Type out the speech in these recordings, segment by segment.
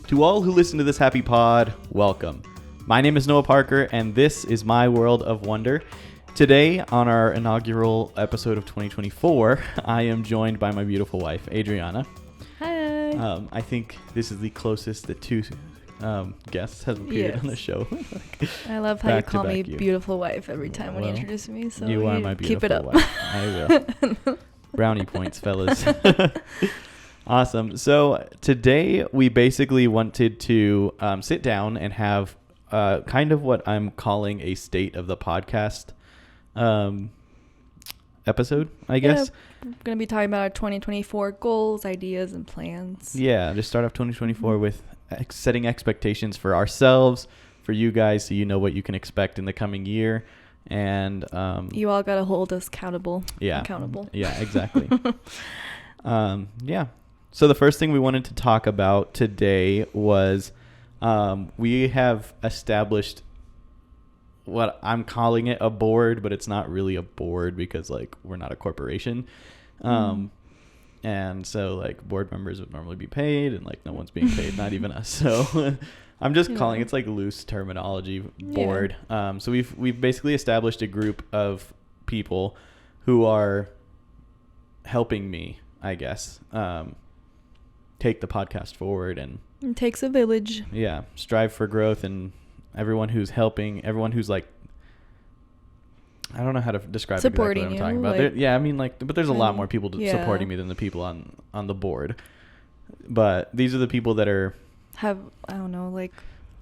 To all who listen to this happy pod, welcome. My name is Noah Parker, and this is my world of wonder. Today, on our inaugural episode of 2024, I am joined by my beautiful wife, Adriana. Hi. I think this is the closest that two guests have appeared on the show. I love how you call me beautiful wife every time when you introduce me. So you are my beautiful keep it up. wife. I will. Brownie points, fellas. Awesome. So today we basically wanted to sit down and have kind of what I'm calling a state of the podcast episode, I guess. We're going to be talking about our 2024 goals, ideas, and plans. Yeah, just start off 2024 with setting expectations for ourselves, for you guys, so you know what you can expect in the coming year. And you all got to hold us accountable. Yeah. Yeah, exactly. Yeah. So the first thing we wanted to talk about today was we have established what I'm calling it a board, but it's not really a board because like we're not a corporation. And so like board members would normally be paid and like no one's being paid, not even us. So I'm just calling it's like loose terminology board. So we've basically established a group of people who are helping me, I guess, take the podcast forward. And it takes a village. Yeah. Strive for growth, and everyone who's helping, everyone who's like, I don't know how to describe supporting exactly what I'm talking about. Yeah, I mean, like, but there's a lot more people supporting me than the people on the board. But these are the people that I don't know, like,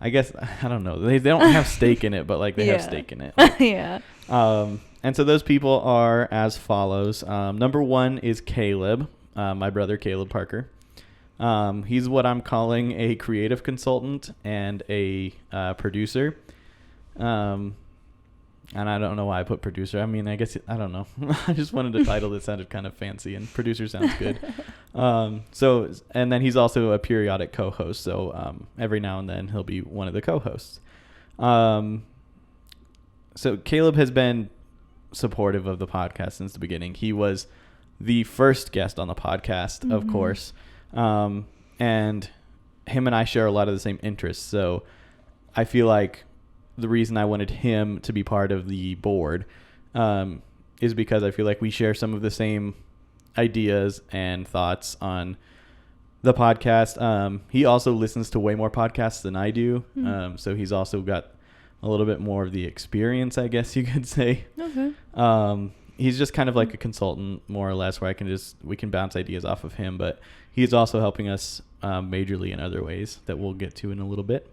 I guess, I don't know. They don't have stake in it, but like they have stake in it. Like, yeah. And so those people are as follows. Number one is Caleb, my brother, Caleb Parker. He's what I'm calling a creative consultant and a producer. And I don't know why I put producer. I mean, I guess, I don't know. I just wanted a title that sounded kind of fancy, and producer sounds good. So, and then he's also a periodic co-host. So every now and then he'll be one of the co-hosts. So Caleb has been supportive of the podcast since the beginning. He was the first guest on the podcast, of course. And him and I share a lot of the same interests. So I feel like the reason I wanted him to be part of the board is because I feel like we share some of the same ideas and thoughts on the podcast. He also listens to way more podcasts than I do. So he's also got a little bit more of the experience, I guess you could say. Okay. He's just kind of like a consultant, more or less, where we can bounce ideas off of him, but he's also helping us majorly in other ways that we'll get to in a little bit.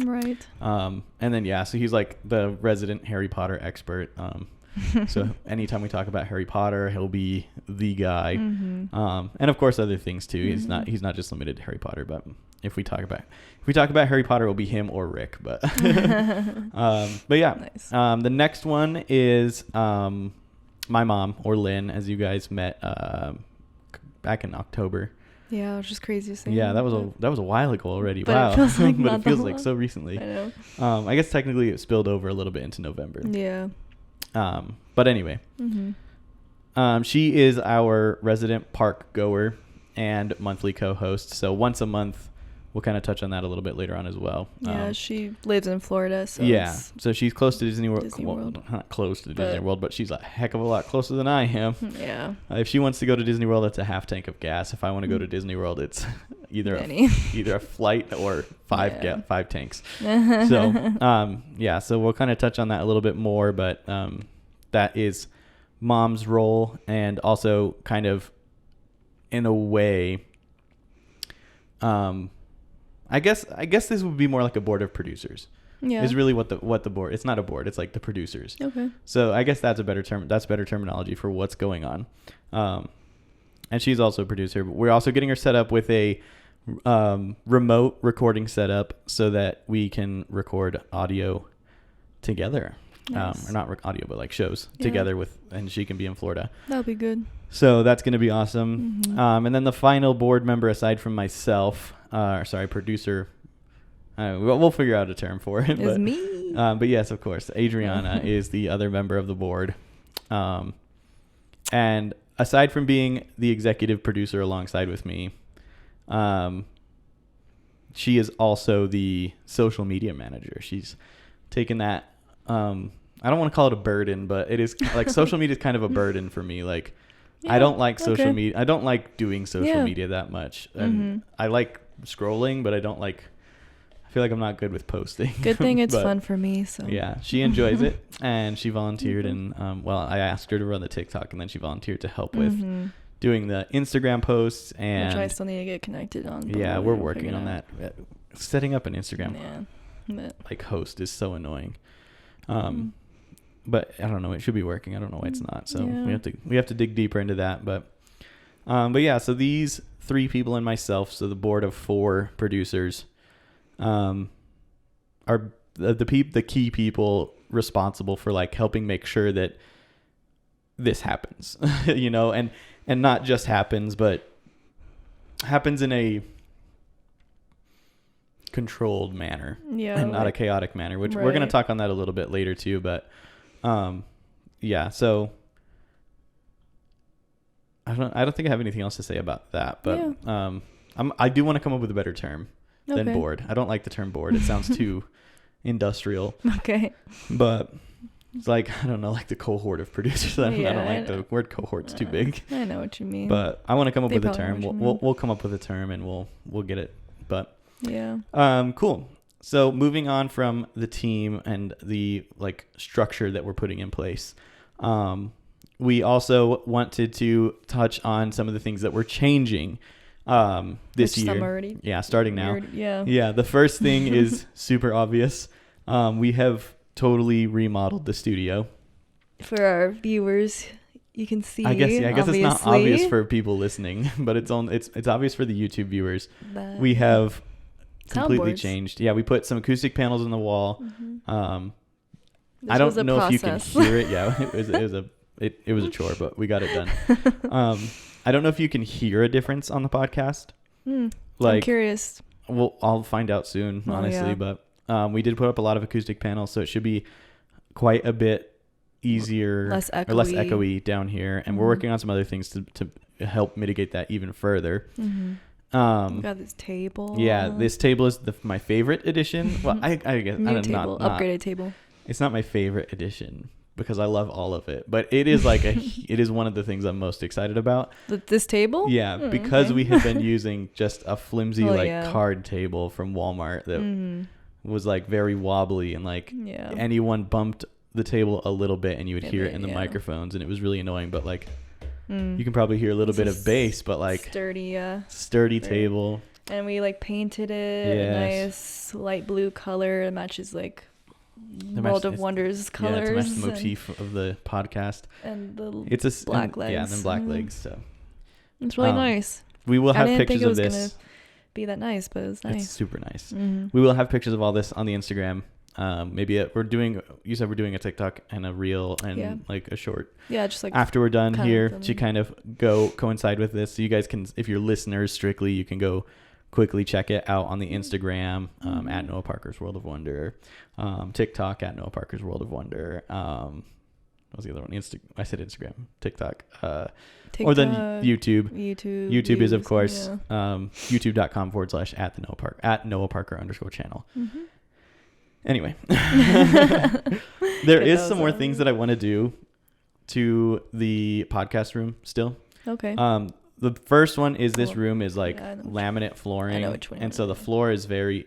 Right. And then, so he's like the resident Harry Potter expert. So anytime we talk about Harry Potter, he'll be the guy. And of course other things too. He's not just limited to Harry Potter, but if we talk about Harry Potter, it'll be him or Rick, but but yeah. Nice. The next one is my mom, or Lynn, as you guys met back in October. Yeah, which is crazy to say. Yeah, that was a while ago already. But wow. It feels like but it feels like so recently. I know. I guess technically it spilled over a little bit into November. Yeah. But anyway. She is our resident park goer and monthly co-host. So once a month, we'll kind of touch on that a little bit later on as well. Yeah, she lives in Florida. So so she's close to Disney World. Well, not close to Disney World, but she's a heck of a lot closer than I am. Yeah. If she wants to go to Disney World, it's a half tank of gas. If I want to go to Disney World, it's either a flight or five tanks. So so we'll kind of touch on that a little bit more, but that is mom's role, and also kind of in a way, I guess this would be more like a board of producers. Yeah. Is really what the board. It's not a board. It's like the producers. Okay. So I guess that's a better term. That's better terminology for what's going on. And she's also a producer. But we're also getting her set up with a remote recording setup so that we can record audio together. Nice. Or not audio, but like shows together and she can be in Florida. That'll be good. So that's going to be awesome. And then the final board member, aside from myself, producer, we'll figure out a term for it. Is me. But yes, of course, Adriana is the other member of the board. And aside from being the executive producer alongside with me, she is also the social media manager. She's taken that. I don't want to call it a burden, but it is like social media is kind of a burden for me. Like, I don't like social media. I don't like doing social media that much. And I like scrolling, but I feel like I'm not good with posting. Good thing it's fun for me. So yeah, she enjoys it, and she volunteered. And I asked her to run the TikTok, and then she volunteered to help with doing the Instagram posts. And which I still need to get connected on. Yeah, we're working on that. Setting up an Instagram like host is so annoying. But I don't know. It should be working. I don't know why it's not. So we have to dig deeper into that. But yeah. So these 3 people and myself, so the board of 4 producers, are the key people responsible for like helping make sure that this happens, and not just happens, but happens in a controlled manner and not a chaotic manner, which we're going to talk on that a little bit later too. But so I don't think I have anything else to say about that, but I do want to come up with a better term than board. I don't like the term board. It sounds too industrial. Okay. But it's like, I don't know, like the cohort of producers. I don't like the word cohort's too big. I know what you mean. But I want to come up with a term. We'll come up with a term and we'll get it. But cool. So moving on from the team and the like structure that we're putting in place, we also wanted to touch on some of the things that we're changing this year. Starting now. Yeah. The first thing is super obvious. We have totally remodeled the studio. For our viewers, you can see. I guess it's not obvious for people listening, but it's obvious for the YouTube viewers. We have completely changed. Yeah, we put some acoustic panels on the wall. I don't know if you can hear it. Yeah, it was a chore, but we got it done. I don't know if you can hear a difference on the podcast. I'm curious. Well, I'll find out soon, honestly. But we did put up a lot of acoustic panels, so it should be quite a bit easier, less echoey down here. And we're working on some other things to help mitigate that even further. We got this table. Yeah, this table is my favorite edition. Well, I guess upgraded table. It's not my favorite edition because I love all of it, but it is like it is one of the things I'm most excited about. This table? Yeah, because we had been using just a flimsy card table from Walmart that was like very wobbly, and like anyone bumped the table a little bit and you would hear it in the microphones, and it was really annoying. But like you can probably hear a little bit of bass, but like sturdy table. And we like painted it a nice light blue color. It matches like World of Wonders colors. Yeah, it's the motif of the podcast. And the black legs. Yeah, and then black legs. So it's really nice. We will have pictures of this. I didn't think it was gonna be that nice, but it was nice. It's super nice. We will have pictures of all this on the Instagram. Maybe you said we're doing a TikTok and a reel and like a short. Yeah, just like after we're done here to kind of coincide with this. So you guys can, if you're listeners strictly, you can go quickly check it out on the Instagram at Noah Parker's World of Wonder, TikTok at Noah Parker's World of Wonder. What was the other one? I said Instagram, TikTok, or then YouTube. YouTube is of course youtube.com/ at Noah Parker _channel. Anyway, there is some more things that I want to do to the podcast room still. Okay. The first one is this room is like laminate flooring. I know which one. And so the floor is very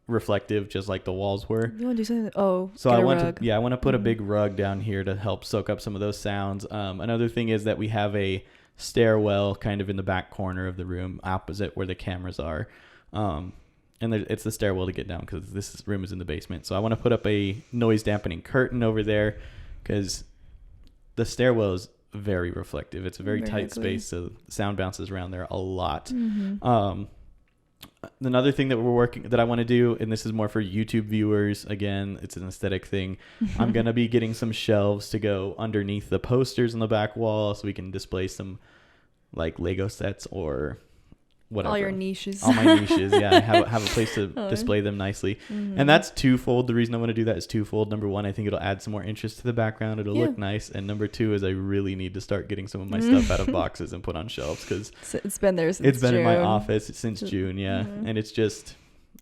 reflective, just like the walls were. You want to do something? Oh, so I want to put a big rug down here to help soak up some of those sounds. Another thing is that we have a stairwell kind of in the back corner of the room, opposite where the cameras are. And it's the stairwell to get down because this room is in the basement. So I want to put up a noise dampening curtain over there because the stairwell is very reflective. It's a very tight space, so the sound bounces around there a lot. Another thing that I want to do, and this is more for YouTube viewers, again, it's an aesthetic thing. I'm going to be getting some shelves to go underneath the posters on the back wall so we can display some like Lego sets or whatever. All your niches. All my niches, yeah. Have a place to display them nicely. And that's twofold. The reason I want to do that is twofold. Number one, I think it'll add some more interest to the background. It'll look nice. And number two is I really need to start getting some of my stuff out of boxes and put on shelves because it's been there since June. It's been in my office since June, and it's just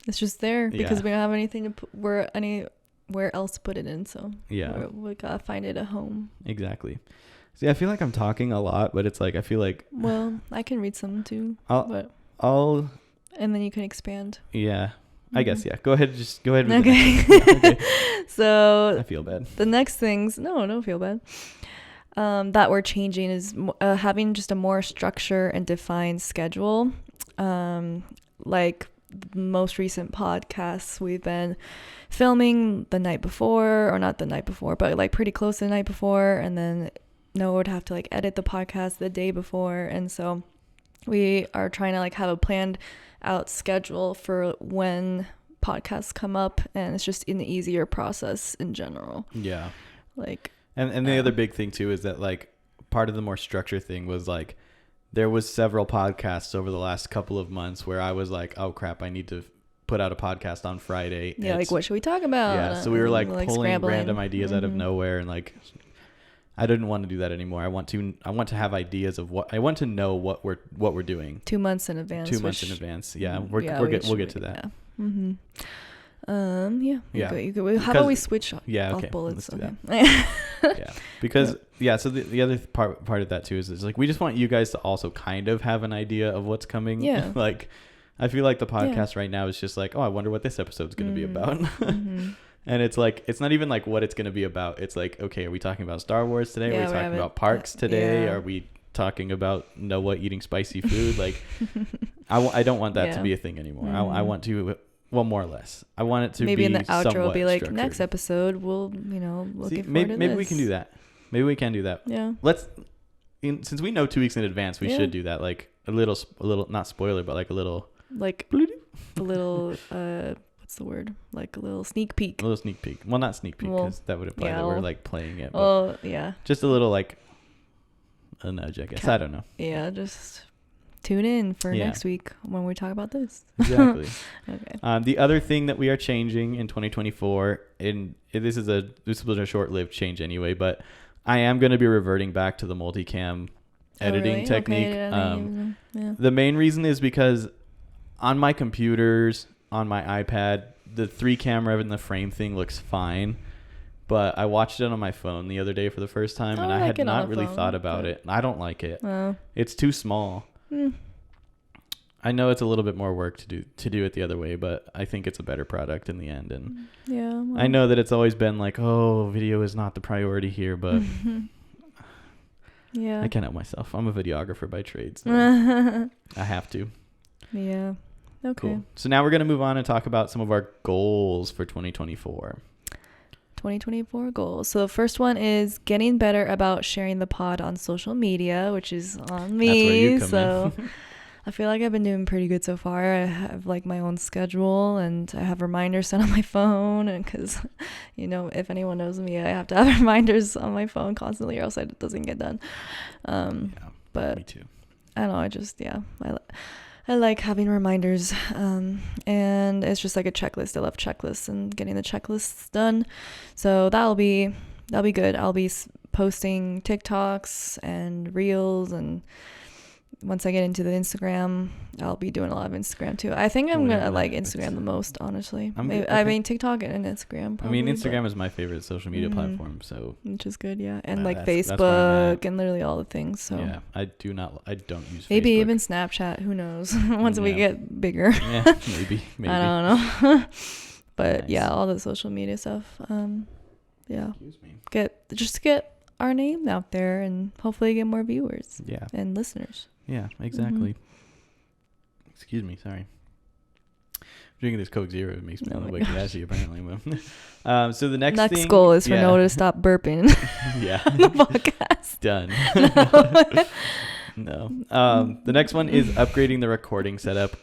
It's just there because we don't have anything to put anywhere else to put it in. So we gotta find it a home. Exactly. See, I feel like I'm talking a lot, but it's like I feel like. Well, I can read some too. I'll. And then you can expand. Yeah. I guess, yeah. Go ahead. Just go ahead. Okay. Okay. So I feel bad. The next things, no, don't feel bad. That we're changing is having just a more structure and defined schedule. Like the most recent podcasts, we've been filming the night before, or not the night before, but like pretty close to the night before, and then Noah would have to like edit the podcast the day before, and so we are trying to like have a planned out schedule for when podcasts come up, and it's just an easier process in general. Yeah. Like, and the other big thing too is that like part of the more structure thing was like there was several podcasts over the last couple of months where I was like, oh crap, I need to put out a podcast on Friday. Yeah, like what should we talk about? Yeah, so we were like pulling scrambling. random ideas out of nowhere, and like I didn't want to do that anymore. I want to have ideas of what I want to know what we're doing 2 months in advance. 2 months in advance. Yeah, we'll get to that. Yeah. Mm-hmm. You could, how about we switch off bullets? Let's do that. Yeah, because so the other part of that too is like we just want you guys to also kind of have an idea of what's coming. Yeah. Like I feel like the podcast right now is just like, oh, I wonder what this episode's going to be about. Mm-hmm. And it's like, it's not even like what it's going to be about. It's like, okay, are we talking about Star Wars today? Are we talking about parks today? Are we talking about Noah eating spicy food? Like, I don't want that to be a thing anymore. Mm-hmm. I want to, well, more or less. I want it to maybe be in the outro will be like, structured. Next episode, we'll, looking forward to maybe we can do that. Maybe we can do that. Yeah. Since we know 2 weeks in advance, we should do that. Like a little, not spoiler, but like a little. Like a little, what's the word? Like a little sneak peek. A little sneak peek. Well, not sneak peek, because that would imply that we're like playing it. Oh, yeah. Just a little like a nudge, I guess. I don't know. Yeah, just tune in for next week when we talk about this. Exactly. Okay. The other thing that we are changing in 2024, and this was a short-lived change anyway, but I am going to be reverting back to the multicam editing technique. Okay, The main reason is because on my computers, on my iPad, the 3-camera and the frame thing looks fine. But I watched it on my phone the other day for the first time, and I had not really thought about it. I don't like it. It's too small. I know it's a little bit more work to do it the other way, but I think it's a better product in the end. And I know that it's always been like, oh, video is not the priority here, but I can't help myself. I'm a videographer by trade, so I have to. Yeah. Okay. Cool. So now we're going to move on and talk about some of our goals for 2024. 2024 goals. So the first one is getting better about sharing the pod on social media, which is on me. That's where you come in. I feel like I've been doing pretty good so far. I have like my own schedule, and I have reminders set on my phone, and because if anyone knows me, I have to have reminders on my phone constantly, or else it doesn't get done. But me too. I don't know. I like having reminders, and it's just like a checklist. I love checklists and getting the checklists done. So that'll be good. I'll be posting TikToks and Reels, and once I get into the Instagram, I'll be doing a lot of Instagram too. I think I'm gonna like Instagram the most, honestly. I mean TikTok and Instagram. Probably, Instagram is my favorite social media platform, so which is good, yeah. And like Facebook and literally all the things. So yeah, I don't use maybe Facebook. Even Snapchat. Who knows? Once we get bigger. Yeah, maybe. I don't know. But nice. Yeah, all the social media stuff. Yeah. Excuse me. Get our name out there, and hopefully get more viewers. Yeah. And listeners. Yeah, exactly. Excuse me, sorry. Drinking this Coke Zero makes me a little bit gassy, apparently. So the next goal is for Noah to stop burping. Yeah. On the podcast. Done. No. The next one is upgrading the recording setup.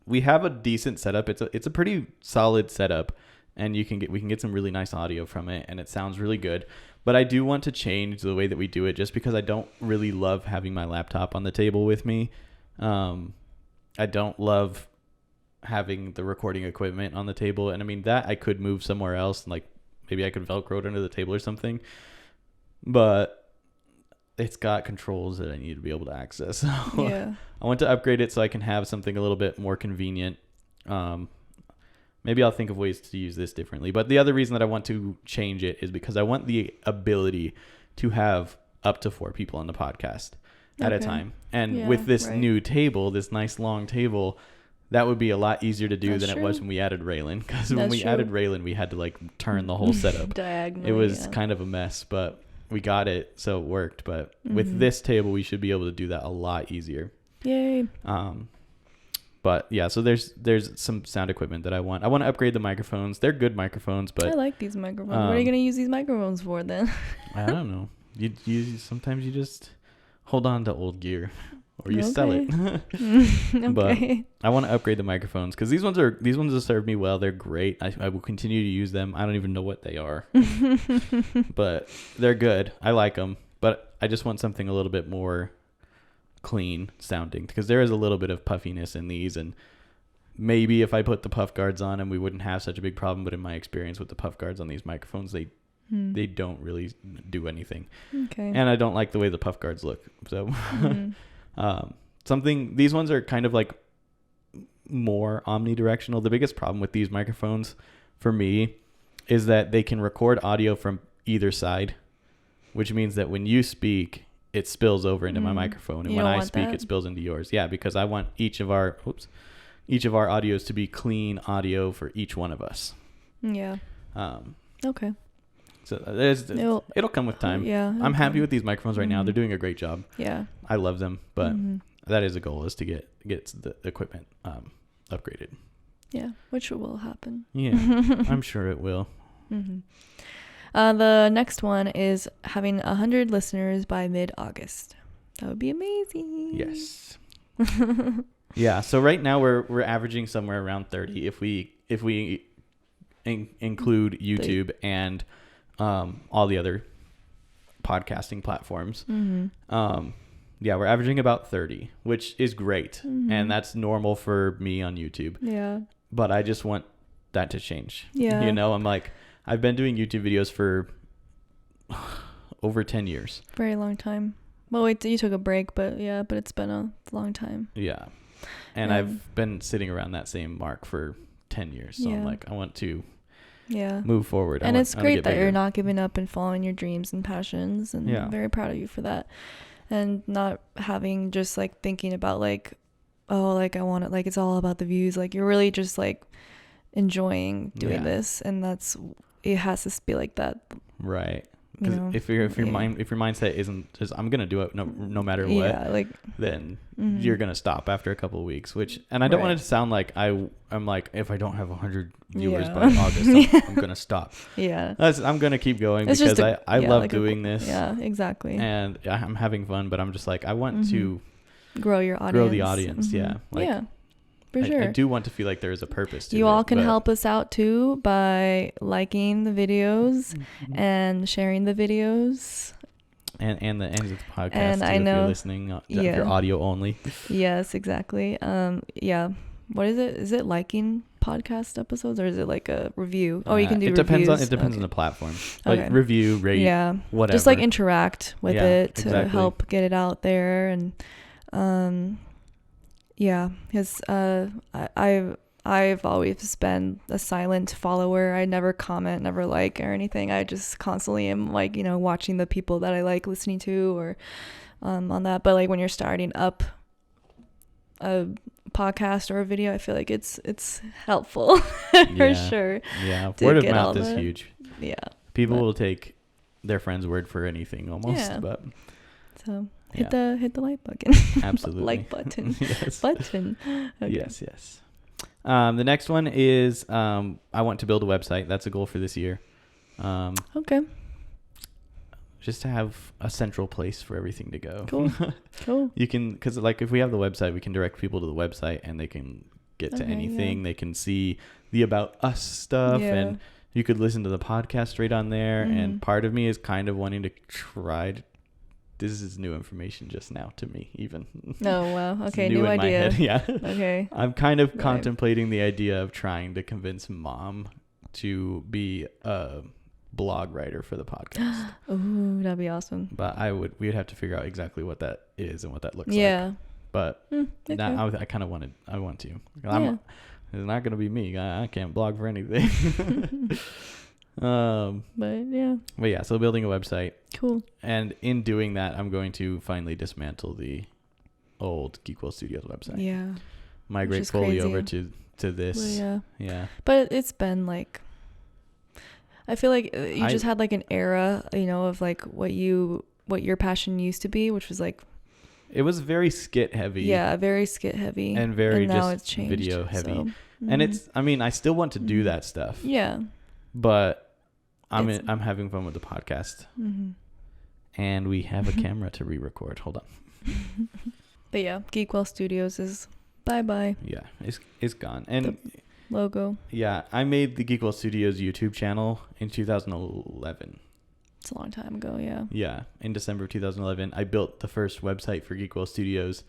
We have a decent setup. It's a pretty solid setup, and we can get some really nice audio from it, and it sounds really good. But I do want to change the way that we do it, just because I don't really love having my laptop on the table with me. I don't love having the recording equipment on the table. And I mean, that I could move somewhere else, and like maybe I could Velcro it under the table or something. But it's got controls that I need to be able to access. So I want to upgrade it so I can have something a little bit more convenient. maybe I'll think of ways to use this differently. But the other reason that I want to change it is because I want the ability to have up to 4 people on the podcast at a time. And with this new table, this nice long table, that would be a lot easier to do than it was when we added Raylan. Because when we added Raylan, we had to like turn the whole setup. Diagonally, it was kind of a mess, but we got it, so it worked. But with this table, we should be able to do that a lot easier. Yay. But yeah, so there's some sound equipment that I want. I want to upgrade the microphones. They're good microphones, but I like these microphones. What are you gonna use these microphones for then? I don't know. You sometimes you just hold on to old gear, or you sell it. But I want to upgrade the microphones because these ones have served me well. They're great. I will continue to use them. I don't even know what they are, but they're good. I like them, but I just want something a little bit more clean sounding because there is a little bit of puffiness in these, and maybe if I put the puff guards on them, we wouldn't have such a big problem. But in my experience with the puff guards on these microphones, they don't really do anything. Okay. And I don't like the way the puff guards look. So these ones are kind of like more omnidirectional. The biggest problem with these microphones for me is that they can record audio from either side, which means that when you speak, it spills over into my microphone, and when I speak, it spills into yours. Yeah, because I want each of our audios to be clean audio for each one of us. Yeah. Okay. So it'll come with time. Yeah. I'm happy with these microphones right now. They're doing a great job. Yeah. I love them, but that is a goal, is to get the equipment upgraded. Yeah, which will happen. Yeah, I'm sure it will. The next one is having 100 listeners by mid-August. That would be amazing. Yes. Yeah. So right now we're averaging somewhere around 30 if we include YouTube and all the other podcasting platforms. Yeah, we're averaging about 30, which is great, and that's normal for me on YouTube. Yeah. But I just want that to change. Yeah. I'm like, I've been doing YouTube videos for over 10 years. Very long time. Well, wait, you took a break, but it's been a long time. Yeah. And I've been sitting around that same mark for 10 years. So I'm like, I want to move forward. And it's great that you're not giving up and following your dreams and passions. And I'm very proud of you for that. And not having just like thinking about like, oh, like I want it, like it's all about the views. Like you're really just like enjoying doing this, and it has to be like that, right? Because if your mindset isn't just I'm gonna do it no matter what, then you're gonna stop after a couple of weeks. And I don't want it to sound like I'm like, if I don't have 100 viewers by August, I'm gonna stop. Yeah, I'm gonna keep going because I love doing this. Yeah, exactly. And I'm having fun, but I'm just like, I want to grow the audience. Yeah, for sure. I do want to feel like there is a purpose to it. You all can help us out too by liking the videos and sharing the videos. And the ends of the podcast and too, I know, if you're listening, if you're audio only. Yes, exactly. What is it? Is it liking podcast episodes, or is it like a review? You can do reviews. It depends on the platform. Like review, rate, whatever. Just like interact with it to help get it out there. And because I've always been a silent follower. I never comment, never like or anything. I just constantly am like, watching the people that I like listening to or on that. But like when you're starting up a podcast or a video, I feel like it's helpful for sure. Yeah, word of mouth is huge. Yeah, people will take their friend's word for anything almost. Yeah. But so hit the like button. Absolutely. Like button. Yes. Button. Okay. Yes. The next one is I want to build a website. That's a goal for this year. Okay. Just to have a central place for everything to go. Cool. You can, because like if we have the website, we can direct people to the website and they can get to anything. They can see the About Us stuff, and you could listen to the podcast straight on there. And part of me is kind of wanting to try to, this is new information just now to me even. Oh, wow. Okay, new idea. Yeah. Okay. I'm kind of contemplating the idea of trying to convince Mom to be a blog writer for the podcast. Ooh, that'd be awesome. But we'd have to figure out exactly what that is and what that looks like. But now I want to. It's not going to be me. I can't blog for anything. But yeah, so building a website. cool. And in doing that, I'm going to finally dismantle the old Geek World Studios website. Yeah. Migrate fully over to this. Well, yeah. Yeah. But it's been like, I feel like you just had like an era, of like what your passion used to be, which was like, it was very skit heavy. Yeah, very skit heavy. And very now just it's changed, video heavy. So, And I still want to do that stuff. Yeah. But I'm having fun with the podcast. Mm-hmm. And we have a camera to re-record. Hold on. But yeah, Geekwell Studios is bye-bye. Yeah, it's gone. And the logo. Yeah, I made the Geekwell Studios YouTube channel in 2011. It's a long time ago, yeah. Yeah, in December of 2011. I built the first website for Geekwell Studios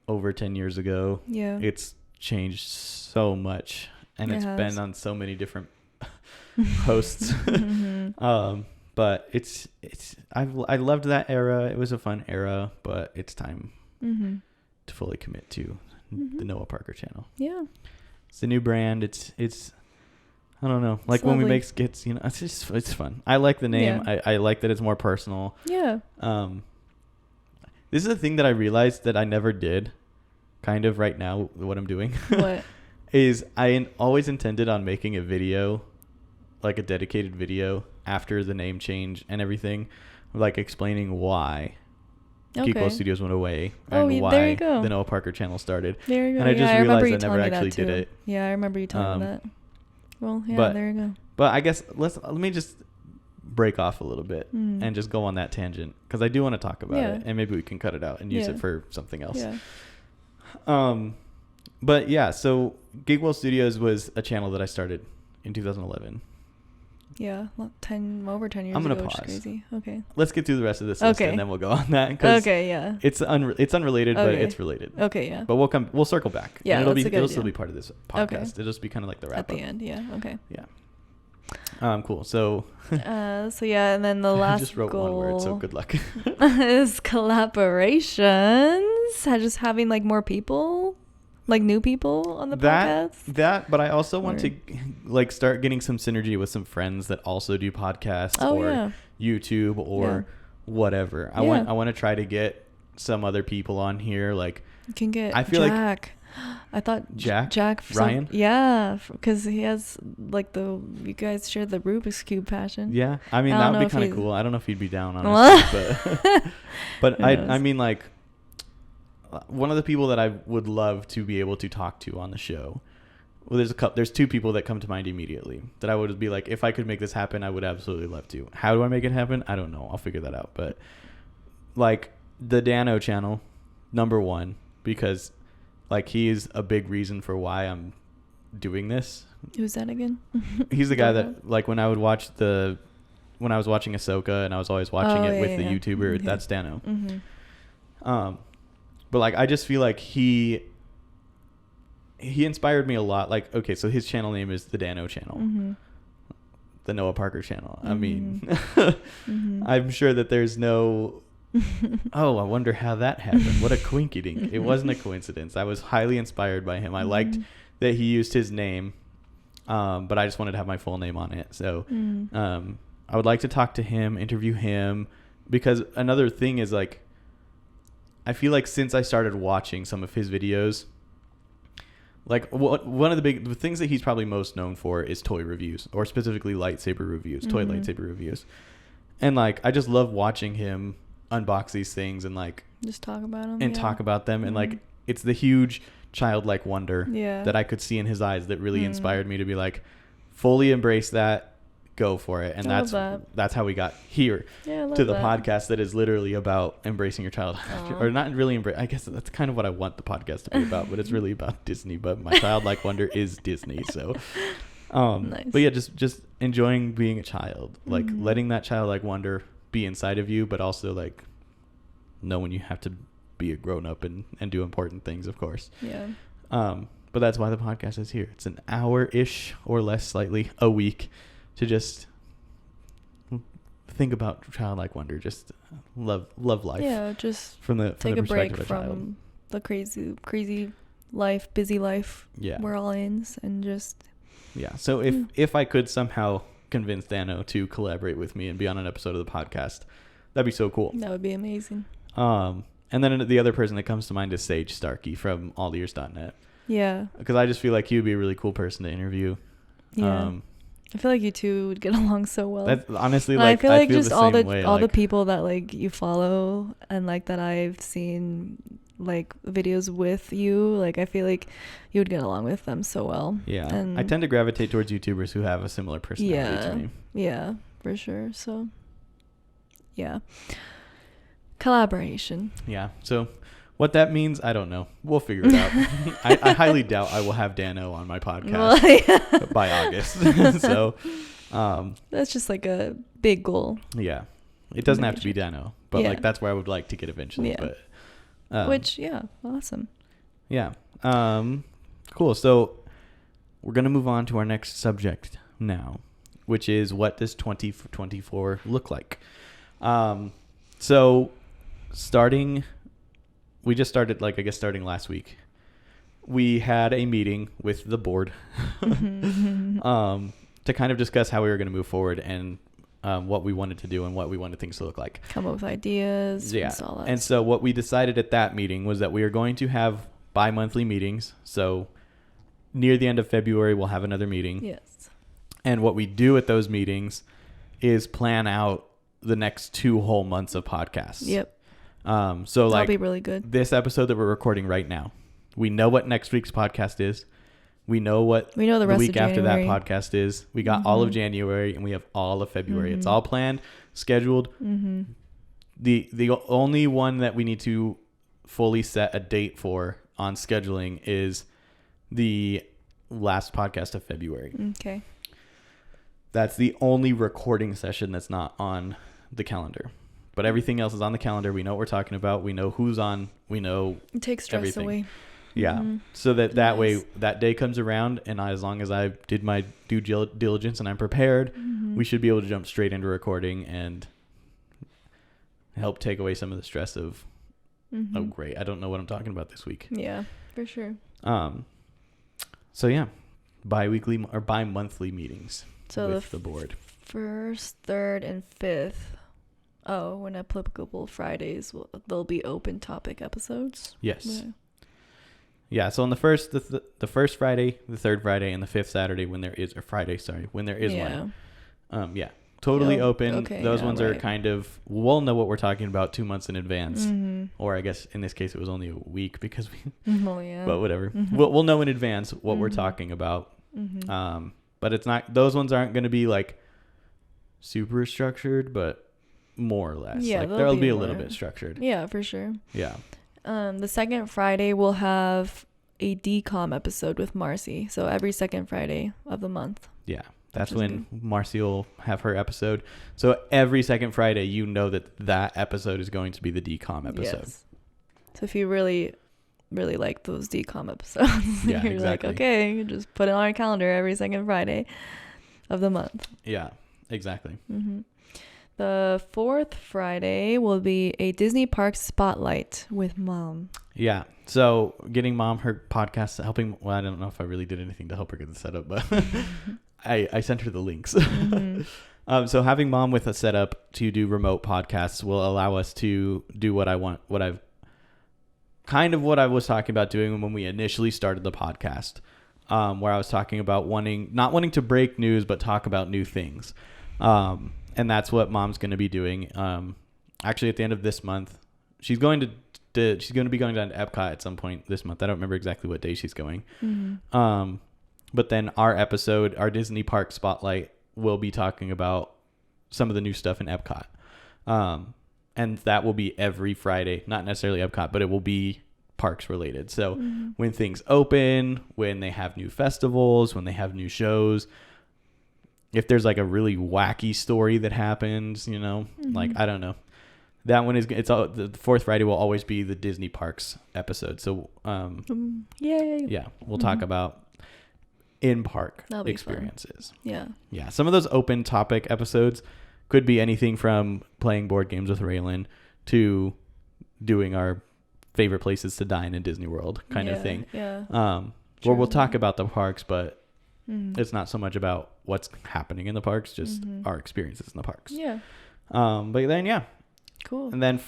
over 10 years ago. Yeah. It's changed so much, and it's been on so many different hosts. Mm-hmm. But I loved that era. It was a fun era, but it's time to fully commit to the Noah Parker channel. Yeah. It's a new brand. It's I don't know. Like when we make skits, it's fun. I like the name. Yeah. I like that it's more personal. Yeah. This is a thing that I realized that I never did, kind of right now, what I'm doing. What? Is I always intended on making a video, like a dedicated video after the name change and everything, like explaining why Geekwell Studios went away and why there you go. the Noah Parker channel started. There you go. And I just realized I never me actually did it. Yeah, I remember you telling me that. Well, yeah, but, there you go. But I guess let me just break off a little bit and just go on that tangent, because I do want to talk about it, and maybe we can cut it out and use it for something else. Yeah. But yeah, so Geekwell Studios was a channel that I started in 2011. Yeah, over 10 years I'm gonna ago, pause. which is crazy. Okay. Let's get through the rest of this list, and then we'll go on that. Okay, yeah. It's unrelated, but it's related. Okay, yeah. But we'll circle back. Yeah, and it'll still be part of this podcast. Okay. It'll just be kind of like the wrap up. At the end, yeah. Okay. Yeah. Cool. So. So yeah, and then the last I just wrote goal one word, so good luck. is collaborations. Just having like more people. Like new people on the podcast? But I also want to like start getting some synergy with some friends that also do podcasts YouTube or whatever. I want to try to get some other people on here. Like you can get I feel Jack. I thought Jack Ryan? Yeah, because he has like you guys share the Rubik's Cube passion. Yeah, I mean that would be kind of cool. I don't know if he'd be down honestly, but I mean like one of the people that I would love to be able to talk to on the show. Well, there's two people that come to mind immediately that I would be like, if I could make this happen, I would absolutely love to. How do I make it happen? I don't know. I'll figure that out. But like the Dano channel, number one, because like he's a big reason for why I'm doing this. Who's that again? He's the guy that like when I was watching Ahsoka and I was always watching it with the YouTuber, that's Dano. Mm-hmm. But like I just feel like he inspired me a lot. Like, okay, so his channel name is the Dano channel. The Noah Parker channel. I mean, I'm sure that there's no I wonder how that happened. What a coinkydink. It wasn't a coincidence. I was highly inspired by him. I liked that he used his name, but I just wanted to have my full name on it. So I would like to talk to him, interview him, because another thing is like I feel like since I started watching some of his videos, like one of the things that he's probably most known for is toy reviews, or specifically lightsaber reviews, toy lightsaber reviews. And like I just love watching him unbox these things and like just talk about them and talk about them. And like it's the huge childlike wonder that I could see in his eyes that really inspired me to be like, fully embrace that. Go for it. And that's how we got here to the podcast that is literally about embracing your child. Or not really I guess that's kind of what I want the podcast to be about, but it's really about Disney. But my childlike wonder is Disney. So nice. But yeah, just enjoying being a child, like letting that childlike wonder be inside of you, but also like knowing you have to be a grown up and do important things, of course. But that's why the podcast is here. It's an hour-ish or less slightly a week to just think about childlike wonder, just love life. Yeah, just from the take a break perspective of a child. from the crazy busy life Yeah. we're all in, and just Yeah. So if I could somehow convince Dano to collaborate with me and be on an episode of the podcast, that'd be so cool. that would be amazing. And then the other person that comes to mind is Sage Starkey from alleears.net. Yeah. Because I just feel like he would be a really cool person to interview. Yeah. I feel like you two would get along so well. That's honestly, and like, I feel like just the all same way, all the like, people that like you follow and like that I've seen like videos with you, like I feel like you would get along with them so well. Yeah. And I tend to gravitate towards YouTubers who have a similar personality to me. Yeah, for sure. So yeah. Collaboration. Yeah. So what that means, I don't know. We'll figure it out. I highly doubt I will have Dano on my podcast by August. So that's just like a big goal. Yeah. It doesn't have to be Dano, but Yeah. like that's where I would like to get eventually. Yeah. But which, yeah, awesome. Yeah. Cool. So we're going to move on to our next subject now, which is what does 2024 look like? So we just started, like, I guess starting last week, we had a meeting with the board to kind of discuss how we were going to move forward and what we wanted to do and what we wanted things to look like. Come up with ideas. Yeah. And so what we decided at that meeting was that we are going to have bi-monthly meetings. So near the end of February, we'll have another meeting. Yes. And what we do at those meetings is plan out the next 2 whole months of podcasts. Yep. So like, that'll be really good. This episode that we're recording right now, we know what next week's podcast is. We know what the rest week of after that January. podcast is. We got all of January and we have all of February. It's all planned, scheduled. The only one that we need to fully set a date for on scheduling is the last podcast of February. Okay. That's the only recording session that's not on the calendar. But everything else is on the calendar. We know what we're talking about. We know who's on. We know It takes stress everything. away. Yeah. So that way, that day comes around, and as long as I did my due diligence and I'm prepared, we should be able to jump straight into recording and help take away some of the stress of, oh, great, I don't know what I'm talking about this week. Yeah, for sure. So yeah, bi-weekly or bi-monthly meetings with the board. First, third, and fifth. Oh, when applicable, Fridays they'll be open topic episodes. Yes. Yeah. So on the first Friday, the third Friday, and the fifth Saturday when there is one. Yeah. Totally open. Okay, Those ones are right. kind of, we'll know what we're talking about 2 months in advance, or I guess in this case it was only a week because but whatever. We'll know in advance what we're talking about. But it's not, those ones aren't going to be like super structured, but more or less. Yeah, like they'll there'll be be a more. little bit structured. Yeah, for sure. Yeah. The second Friday we'll have a DCOM episode with Marcy. So every second Friday of the month. Yeah. That's when Marcy will have her episode. So every second Friday, you know that episode is going to be the DCOM episode. Yes. So if you really, really like those DCOM episodes, Yeah, you're exactly. like, okay, you just put it on your calendar every second Friday of the month. Yeah, exactly. The fourth Friday will be a Disney Park Spotlight with Mom. Yeah. So getting Mom her podcast, helping. Well, I don't know if I really did anything to help her get the setup, but I sent her the links. So having Mom with a setup to do remote podcasts will allow us to do what I want, what I was talking about doing when we initially started the podcast, where I was talking about not wanting to break news, but talk about new things. And that's what Mom's going to be doing. Actually, at the end of this month, she's going to be going down to Epcot at some point this month. I don't remember exactly what day she's going. But then our Disney Park Spotlight, will be talking about some of the new stuff in Epcot. And that will be every Friday, not necessarily Epcot, but it will be parks related. So when things open, when they have new festivals, when they have new shows, if there's like a really wacky story that happens, like, I don't know. That one the fourth Friday will always be the Disney Parks episode. So, yay. yeah, we'll talk about in-park That'll be experiences. Fun. Yeah. Yeah. Some of those open topic episodes could be anything from playing board games with Raylan to doing our favorite places to dine in Disney World kind of thing. Yeah. Where we'll talk about the parks, but Mm-hmm. it's not so much about what's happening in the parks, just our experiences in the parks. Yeah. But then, yeah. Cool. And then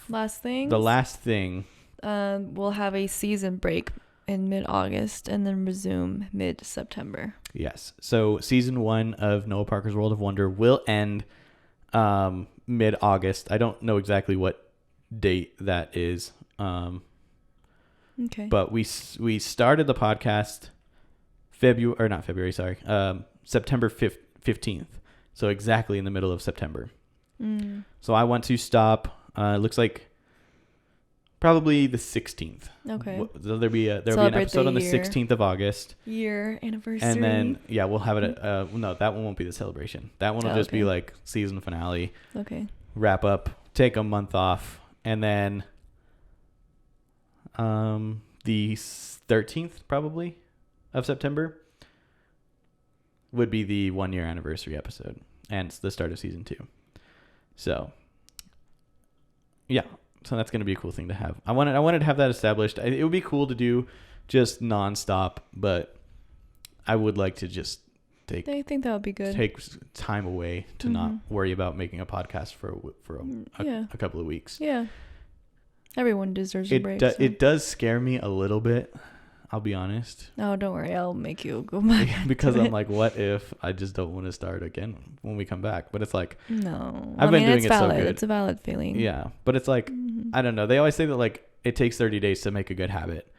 last thing. the last thing. We'll have a season break in mid-August and then resume mid-September. Yes. So season 1 of Noah Parker's World of Wonder will end mid-August. I don't know exactly what date that is. Okay. But we started the podcast September 15th. So exactly in the middle of September. So I want to stop. It looks like probably the 16th. Okay. There'll be an episode on the 16th of August. Year anniversary. And then we'll have it. No, that one won't be the celebration. That one will just be like season finale. Okay. Wrap up. Take a month off, and then the 13th probably of September would be the 1 year anniversary episode, and it's the start of season 2. So yeah, so that's gonna be a cool thing to have. I wanted to have that established. It would be cool to do just nonstop, but I would like to just I think that would be good. Take time away to not worry about making a podcast for a couple of weeks. Yeah, everyone deserves a break. It does scare me a little bit. I'll be honest. No, don't worry. I'll make you go back. Because I'm like, what if I just don't want to start again when we come back? But it's like, no. I've been doing it's it valid. so good. It's a valid feeling. Yeah, but it's like, I don't know. They always say that like it takes 30 days to make a good habit.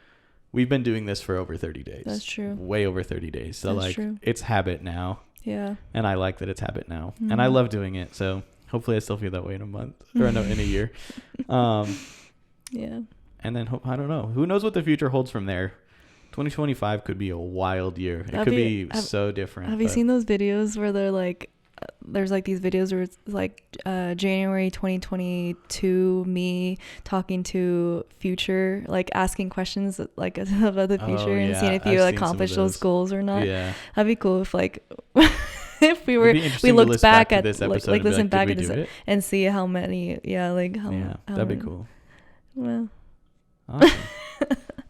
We've been doing this for over 30 days. That's true. Way over 30 days. So That's true. It's habit now. Yeah. And I like that it's habit now. And I love doing it. So hopefully I still feel that way in a month or in a year. Yeah. And then I don't know. Who knows what the future holds from there? 2025 could be a wild year. It could be so different. Have you seen those videos where they're like, there's like these videos where it's like January 2022, me talking to future, like asking questions like about the future and seeing if you accomplish those goals or not. Yeah, that'd be cool if like if we looked back at this episode, like listen back at this and see how many. Yeah, like how. Yeah, that'd be cool. Well. Awesome.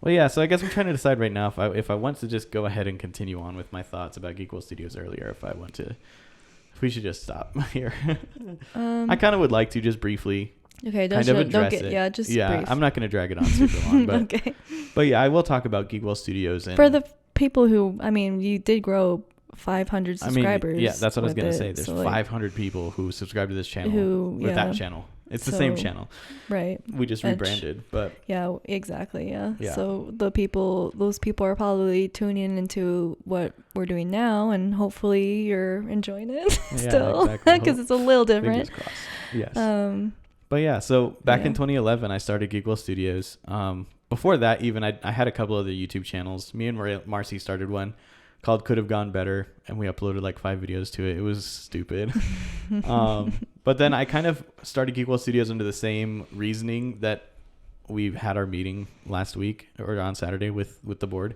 Well, yeah, so I guess I'm trying to decide right now if I want to just go ahead and continue on with my thoughts about Geek World Studios earlier, if we should just stop here. I kind of would like to just briefly kind of address it. Yeah, just brief. I'm not going to drag it on super long, but okay. But yeah, I will talk about Geek World Studios. And for the people who, I mean, you did grow 500 subscribers. Yeah, that's what I was going to say. There's 500 people who subscribe to this channel that channel. It's the same channel. Right. We just rebranded, but yeah, exactly. Yeah. So those people are probably tuning into what we're doing now, and hopefully you're enjoying it still, because it's a little different. Fingers crossed. Yes. But yeah, so back in 2011, I started Geek World Studios. Before that, even I had a couple other YouTube channels. Me and Marcy started one called Could Have Gone Better, and we uploaded like 5 videos to it. It was stupid. But then I kind of started Geek World Studios under the same reasoning that we had our meeting last week or on Saturday with the board.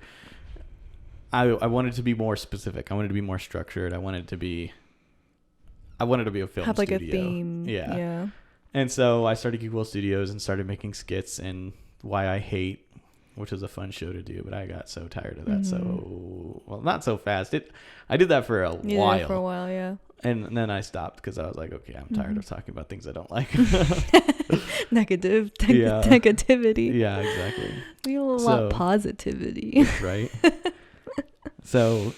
I wanted to be more specific. I wanted to be more structured. I wanted to be a film have studio. Like a theme. Yeah. And so I started Geek World Studios and started making skits and Why I Hate, which was a fun show to do, but I got so tired of that. So, well, not so fast. I did that for a while. For a while, yeah. And then I stopped because I was like, okay, I'm tired of talking about things I don't like. Negativity. Yeah, exactly. We want positivity. Right. So.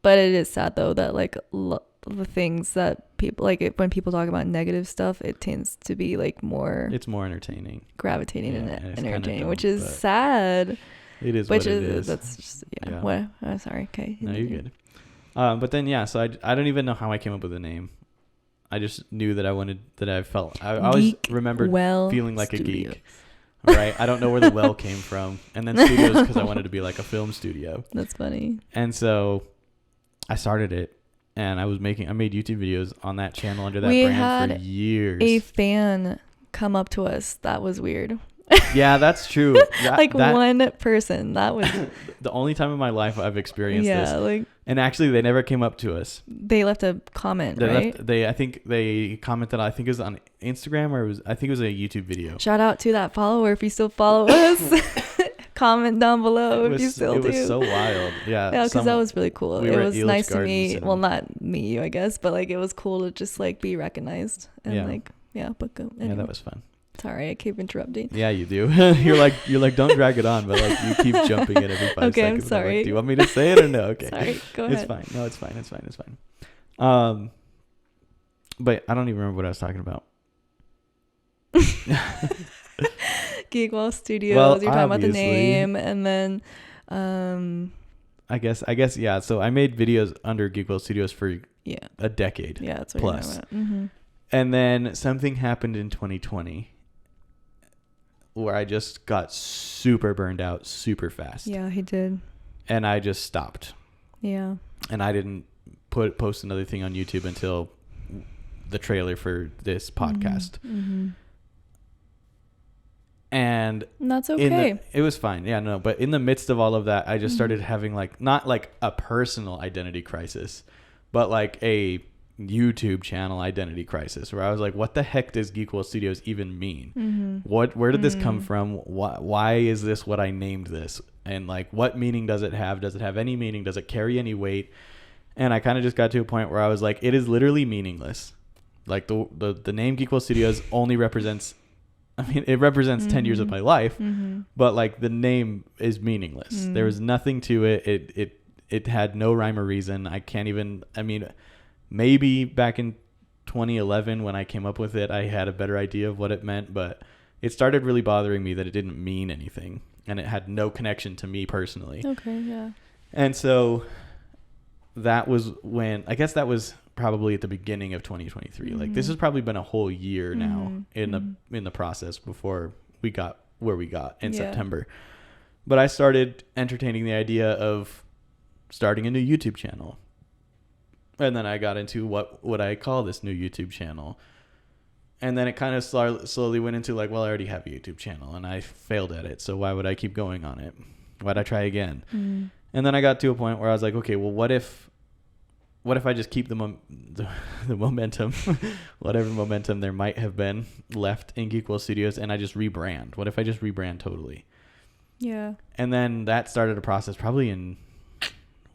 But it is sad though that like the things that people like when people talk about negative stuff, it tends to be like more. It's more entertaining. Gravitating and entertaining, which is sad. It is what it is. That's just What? Oh, sorry. Okay. No, you're good. But then so I don't even know how I came up with the name. I just knew that I always remembered feeling like Studios. A geek. Right? I don't know where the well came from. And then studios because I wanted to be like a film studio. That's funny. And so I started it, and I made YouTube videos on that channel under that brand for years. A fan come up to us. That was weird. Yeah, that's true. One person. That was the only time in my life I've experienced this. Like And actually, they never came up to us. They left a comment, right? I think they commented. I think it was on Instagram, or I think it was a YouTube video. Shout out to that follower if you still follow us. Comment down below if you still do. It was so wild. Yeah, because that was really cool. It was nice to meet. Well, not meet you, I guess, but like it was cool to just like be recognized and like but go. Anyway. Yeah, that was fun. Sorry, I keep interrupting. Yeah, you do. you're like, don't drag it on, but like you keep jumping in every 5 seconds. Okay, I'm sorry. Like, do you want me to say it or no? Okay. Sorry, go ahead. It's fine. No, it's fine. It's fine. But I don't even remember what I was talking about. Geek Wall Studios. Well, you're talking about the name, and then I guess yeah. So I made videos under Geek Wall Studios for a decade. Yeah, that's what plus. You're talking about. Mm-hmm. And then something happened in 2020 where I just got super burned out super fast. Yeah, he did. And I just stopped. Yeah. And I didn't post another thing on YouTube until the trailer for this podcast. Mm-hmm. And that's okay. It was fine. Yeah, no. But in the midst of all of that, I just started having like, not like a personal identity crisis, but like a YouTube channel identity crisis where I was like, what the heck does Geek Wall Studios even mean? Mm-hmm. Where did this come from? Why is this what I named this? And like, what meaning does it have? Does it have any meaning? Does it carry any weight? And I kind of just got to a point where I was like, it is literally meaningless. Like the name Geek Wall Studios only represents, I mean, it represents 10 years of my life, but like the name is meaningless. There was nothing to it. It had no rhyme or reason. Maybe back in 2011 when I came up with it, I had a better idea of what it meant, but it started really bothering me that it didn't mean anything and it had no connection to me personally. Okay, yeah. And so that was when, I guess that was probably at the beginning of 2023. Like this has probably been a whole year now in the process before we got where we got in September. But I started entertaining the idea of starting a new YouTube channel. And then I got into what would I call this new YouTube channel. And then it kind of slowly went into like, well, I already have a YouTube channel and I failed at it. So why would I keep going on it? Why'd I try again? And then I got to a point where I was like, okay, well, what if I just keep the momentum, whatever momentum there might have been left in Geek Wall Studios, and I just rebrand? What if I just rebrand totally? Yeah. And then that started a process probably when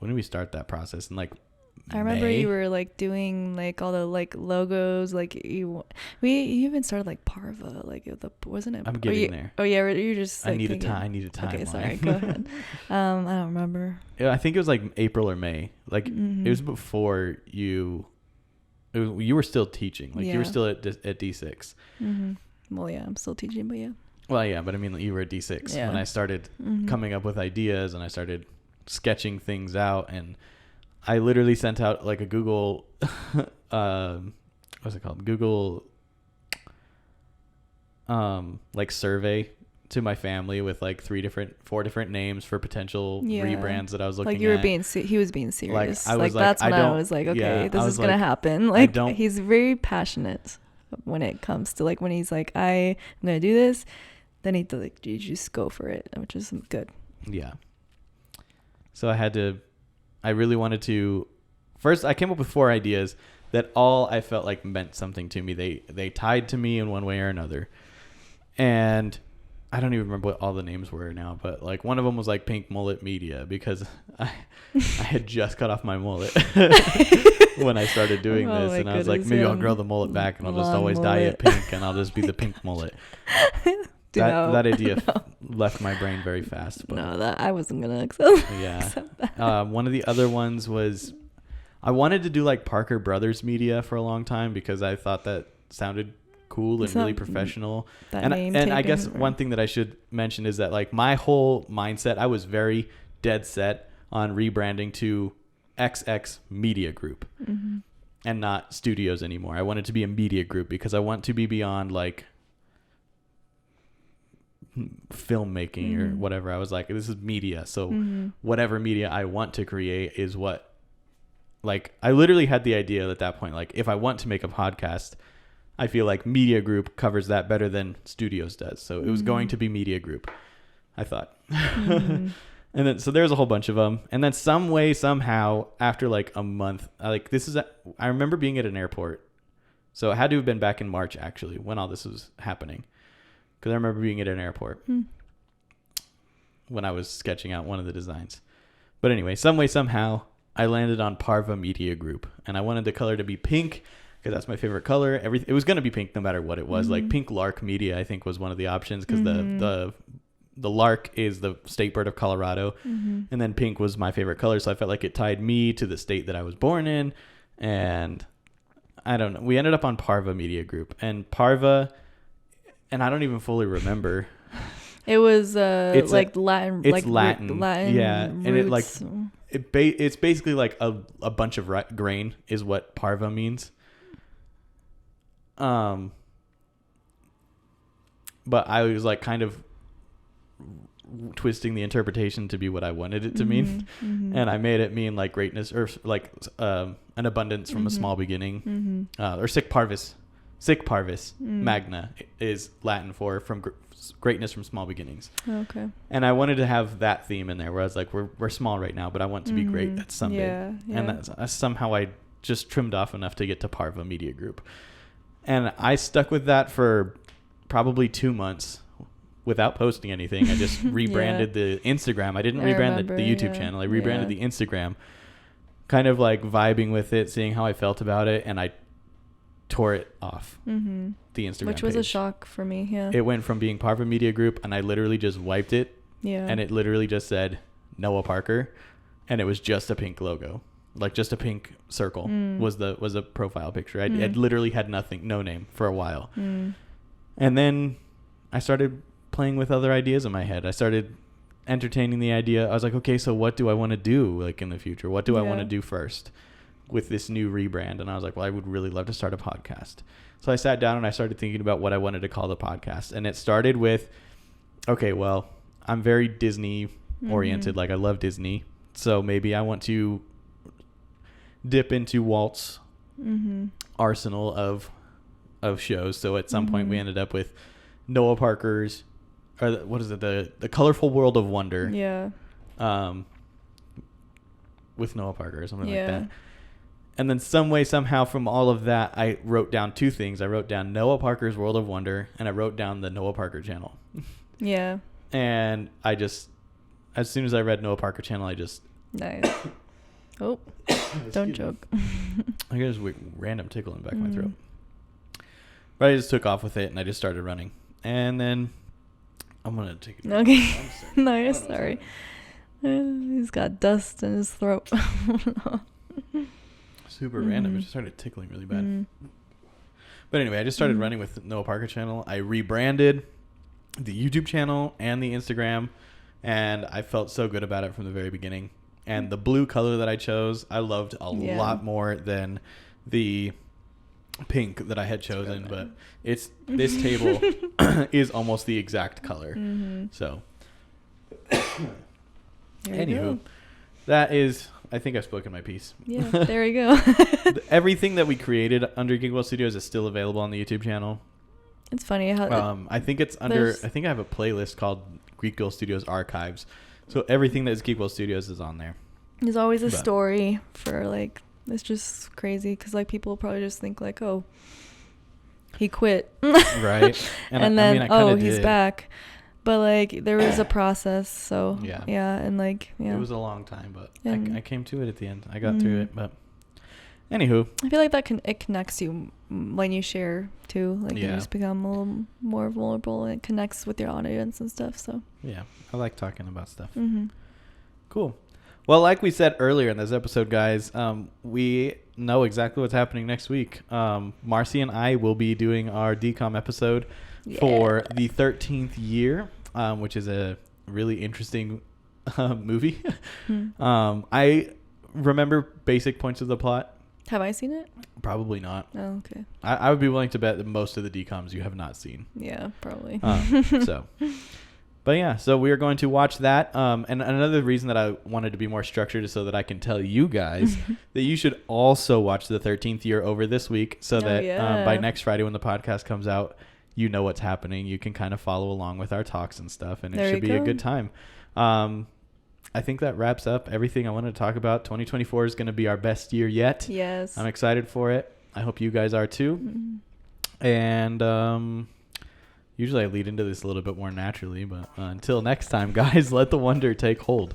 did we start that process? In like I remember May? You were like doing like all the like logos, like you even started like Parva, like wasn't it? I'm getting there. Oh yeah, you're just. Like, I need a timeline. Okay, sorry. Go ahead. I don't remember. Yeah, I think it was like April or May. Like it was before you. You were still teaching. Like you were still at D6. Well, yeah, I'm still teaching, but yeah. Well, yeah, but I mean, you were at D6 when I started coming up with ideas and I started sketching things out, and I literally sent out like a Google, what's it called? Google, like survey to my family with like 4 different names for potential rebrands that I was looking at. Like you were he was being serious. Like that's when I was like, okay, this is going to happen. Like he's very passionate when it comes to like, when he's like, I'm going to do this, then you just go for it, which is good. Yeah. So I really wanted to, first I came up with 4 ideas that all I felt like meant something to me. They tied to me in one way or another. And I don't even remember what all the names were now, but like one of them was like Pink Mullet Media, because I had just cut off my mullet when I started doing this. And I was like, maybe I'll grow the mullet back and I'll just always dye it pink and I'll just be the pink mullet. That idea left my brain very fast. But no, that I wasn't gonna accept. Yeah. One of the other ones was, I wanted to do like Parker Brothers Media for a long time because I thought that sounded cool and really professional. And I guess one thing that I should mention is that like my whole mindset, I was very dead set on rebranding to XX Media Group and not studios anymore. I wanted to be a media group because I want to be beyond like filmmaking or whatever. I was like, this is media, so whatever media I want to create is what, like, I literally had the idea at that point, like, if I want to make a podcast, I feel like media group covers that better than studios does, so it was going to be media group, I thought. And then, so there's a whole bunch of them. And then some way, somehow, after like a month, I remember being at an airport. So it had to have been back in March, actually, when all this was happening. Because I remember being at an airport when I was sketching out one of the designs. But anyway, some way, somehow, I landed on Parva Media Group. And I wanted the color to be pink, because that's my favorite color. It was going to be pink no matter what it was. Like Pink Lark Media, I think, was one of the options, because the lark is the state bird of Colorado, and then pink was my favorite color, so I felt like it tied me to the state that I was born in. And I don't know, we ended up on Parva Media Group, and Parva, and I don't even fully remember. It was like Latin. It's like Latin, yeah, and roots. it's basically like a bunch of grain is what Parva means. But I was like kind of twisting the interpretation to be what I wanted it to mean, and I made it mean like greatness, or like an abundance from a small beginning, or sic parvis magna is Latin for from greatness from small beginnings. Okay. And I wanted to have that theme in there, where I was like, we're small right now, but I want to be great at someday. Yeah. And that's somehow I just trimmed off enough to get to Parva Media Group, and I stuck with that for probably 2 months. Without posting anything, I just rebranded the Instagram. I didn't rebrand the YouTube channel. I rebranded the Instagram, kind of like vibing with it, seeing how I felt about it, and I tore it off the Instagram which was page. A shock for me. Yeah, it went from being Parva Media Group, and I literally just wiped it. Yeah, and it literally just said Noah Parker, and it was just a pink logo, like just a pink circle was a profile picture. I literally had nothing, no name for a while, and then I started playing with other ideas in my head. I started entertaining the idea. I was like, okay, so what do I want to do like in the future? What do I want to do first with this new rebrand? And I was like, well, I would really love to start a podcast. So I sat down and I started thinking about what I wanted to call the podcast. And it started with, okay, well, I'm very Disney oriented. Like I love Disney. So maybe I want to dip into Walt's arsenal of shows. So at some point we ended up with Noah Parker's, or what is it, the Colorful World of Wonder, with Noah Parker or something like that. And then some way, somehow, from all of that, I wrote down two things. I wrote down Noah Parker's World of Wonder, and I wrote down the Noah Parker channel. Yeah. And I just, as soon as I read Noah Parker channel, I just nice. Oh, don't joke. I got this random tickle in the back of my throat. But I just took off with it, and I just started running. And then I'm going to take it. Okay. No, you're sorry. He's got dust in his throat. Super random. It just started tickling really bad. But anyway, I just started running with Noah Parker channel. I rebranded the YouTube channel and the Instagram, and I felt so good about it from the very beginning. And the blue color that I chose, I loved a lot more than the pink that I had chosen, but it's this table is almost the exact color. So anywho, that is, I think I've spoken my piece. Yeah, there we go. Everything that we created under Geek World Studios is still available on the YouTube channel. It's funny how I think it's under, I think I have a playlist called Geek World Studios Archives, so everything that is Geek World Studios is on there. There's always a story for like, it's just crazy because like people probably just think like, oh, he quit, right? And then he's back, but like there was a process. So and like it was a long time, but I came to it at the end. I got through it, but anywho, I feel like it connects you when you share too. Like you just become a little more vulnerable, and it connects with your audience and stuff. So yeah, I like talking about stuff. Cool. Well, like we said earlier in this episode, guys, we know exactly what's happening next week. Marcy and I will be doing our DCOM episode for the 13th year, which is a really interesting movie. I remember basic points of the plot. Have I seen it? Probably not. Oh, okay. I would be willing to bet that most of the DCOMs you have not seen. Yeah, probably. But yeah, so we are going to watch that. And another reason that I wanted to be more structured is so that I can tell you guys that you should also watch the 13th year over this week, so that by next Friday when the podcast comes out, you know what's happening. You can kind of follow along with our talks and stuff, and it should be a good time. I think that wraps up everything I wanted to talk about. 2024 is going to be our best year yet. Yes. I'm excited for it. I hope you guys are too. Mm-hmm. And usually I lead into this a little bit more naturally, but until next time, guys, let the wonder take hold.